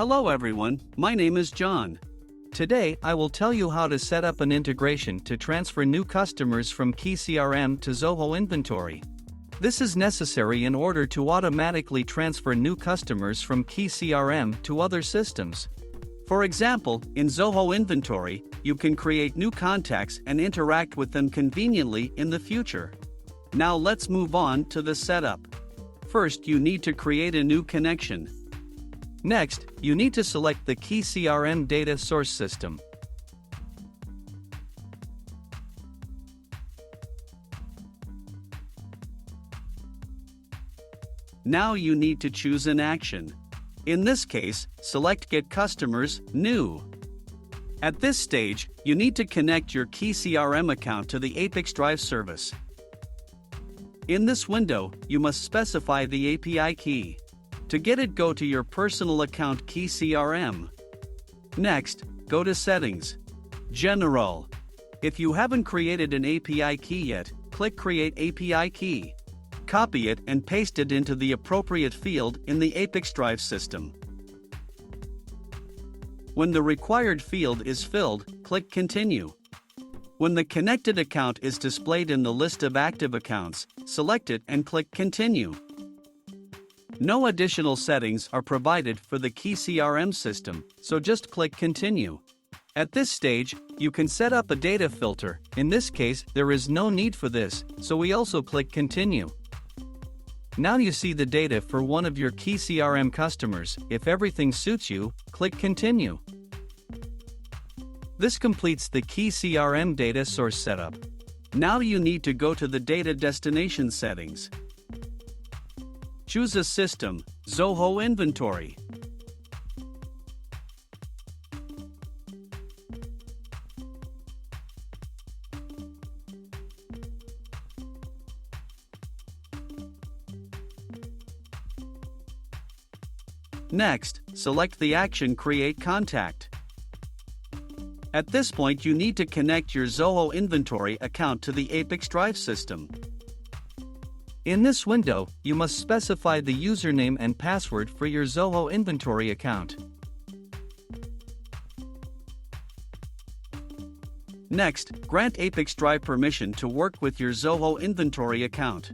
Hello everyone, my name is John. Today I will tell you how to set up an integration to transfer new customers from KeyCRM to Zoho Inventory. This is necessary in order to automatically transfer new customers from KeyCRM to other systems. For example, in Zoho Inventory, you can create new contacts and interact with them conveniently in the future. Now let's move on to the setup. First, you need to create a new connection. Next, you need to select the KeyCRM data source system. Now you need to choose an action. In this case, select Get Customers, New. At this stage, you need to connect your KeyCRM account to the ApiX-Drive service. In this window, you must specify the API key. To get it, go to your personal account KeyCRM. Next, go to Settings. General. If you haven't created an API key yet, click Create API Key. Copy it and paste it into the appropriate field in the ApiX-Drive system. When the required field is filled, click Continue. When the connected account is displayed in the list of active accounts, select it and click Continue. No additional settings are provided for the KeyCRM system, so just click Continue. At this stage, you can set up a data filter. In this case, there is no need for this, so we also click Continue. Now you see the data for one of your KeyCRM customers. If everything suits you, click Continue. This completes the KeyCRM data source setup. Now you need to go to the data destination settings. Choose a system, Zoho Inventory. Next, select the action Create Contact. At this point, you need to connect your Zoho Inventory account to the ApiX-Drive system. In this window, you must specify the username and password for your Zoho Inventory account. Next, grant ApiX-Drive permission to work with your Zoho Inventory account.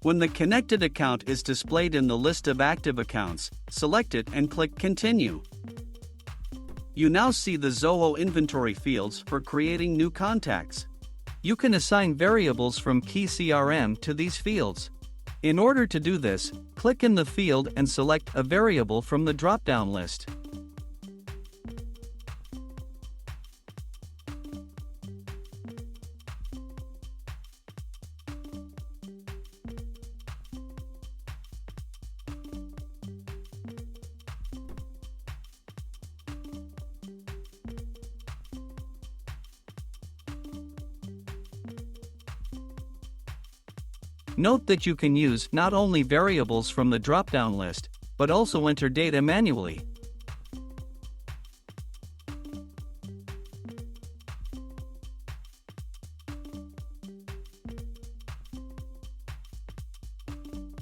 When the connected account is displayed in the list of active accounts, select it and click Continue. You now see the Zoho Inventory fields for creating new contacts. You can assign variables from KeyCRM to these fields. In order to do this, click in the field and select a variable from the drop-down list. Note that you can use not only variables from the drop-down list, but also enter data manually.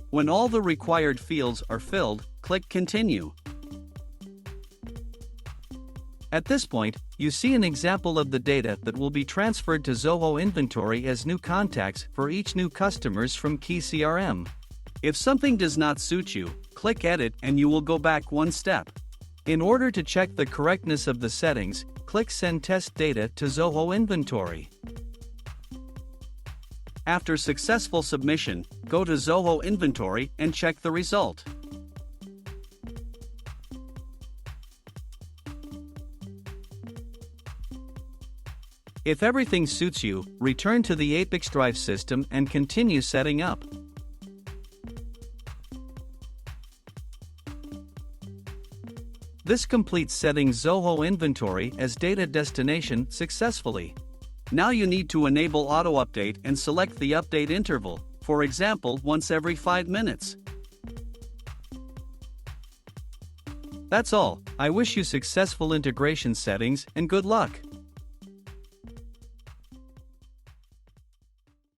When all the required fields are filled, click Continue. At this point, you see an example of the data that will be transferred to Zoho Inventory as new contacts for each new customers from KeyCRM. If something does not suit you, click Edit and you will go back one step. In order to check the correctness of the settings, click Send Test Data to Zoho Inventory. After successful submission, go to Zoho Inventory and check the result. If everything suits you, return to the ApiX-Drive system and continue setting up. This completes setting Zoho Inventory as data destination successfully. Now you need to enable auto update and select the update interval, for example, once every 5 minutes. That's all. I wish you successful integration settings and good luck.